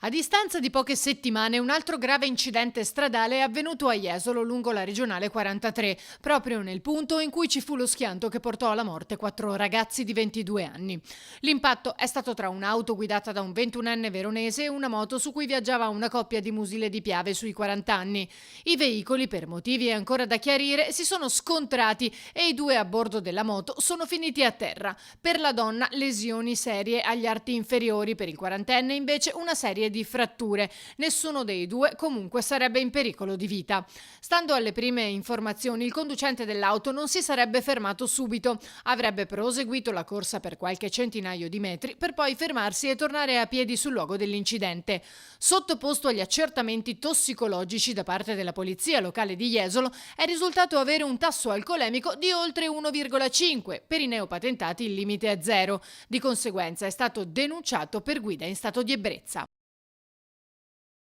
A distanza di poche settimane, un altro grave incidente stradale è avvenuto a Jesolo lungo la regionale 43, proprio nel punto in cui ci fu lo schianto che portò alla morte 4 ragazzi di 22 anni. L'impatto è stato tra un'auto guidata da un 21enne veronese e una moto su cui viaggiava una coppia di Musile di Piave sui 40 anni. I veicoli, per motivi ancora da chiarire, si sono scontrati e i due a bordo della moto sono finiti a terra. Per la donna lesioni serie agli arti inferiori, per il quarantenne invece una serie di fratture. Nessuno dei due comunque sarebbe in pericolo di vita. Stando alle prime informazioni, il conducente dell'auto non si sarebbe fermato subito, avrebbe proseguito la corsa per qualche centinaio di metri per poi fermarsi e tornare a piedi sul luogo dell'incidente. Sottoposto agli accertamenti tossicologici da parte della polizia locale di Jesolo, è risultato avere un tasso alcolemico di oltre 1,5. Per i neopatentati il limite è 0. Di conseguenza è stato denunciato per guida in stato di ebbrezza.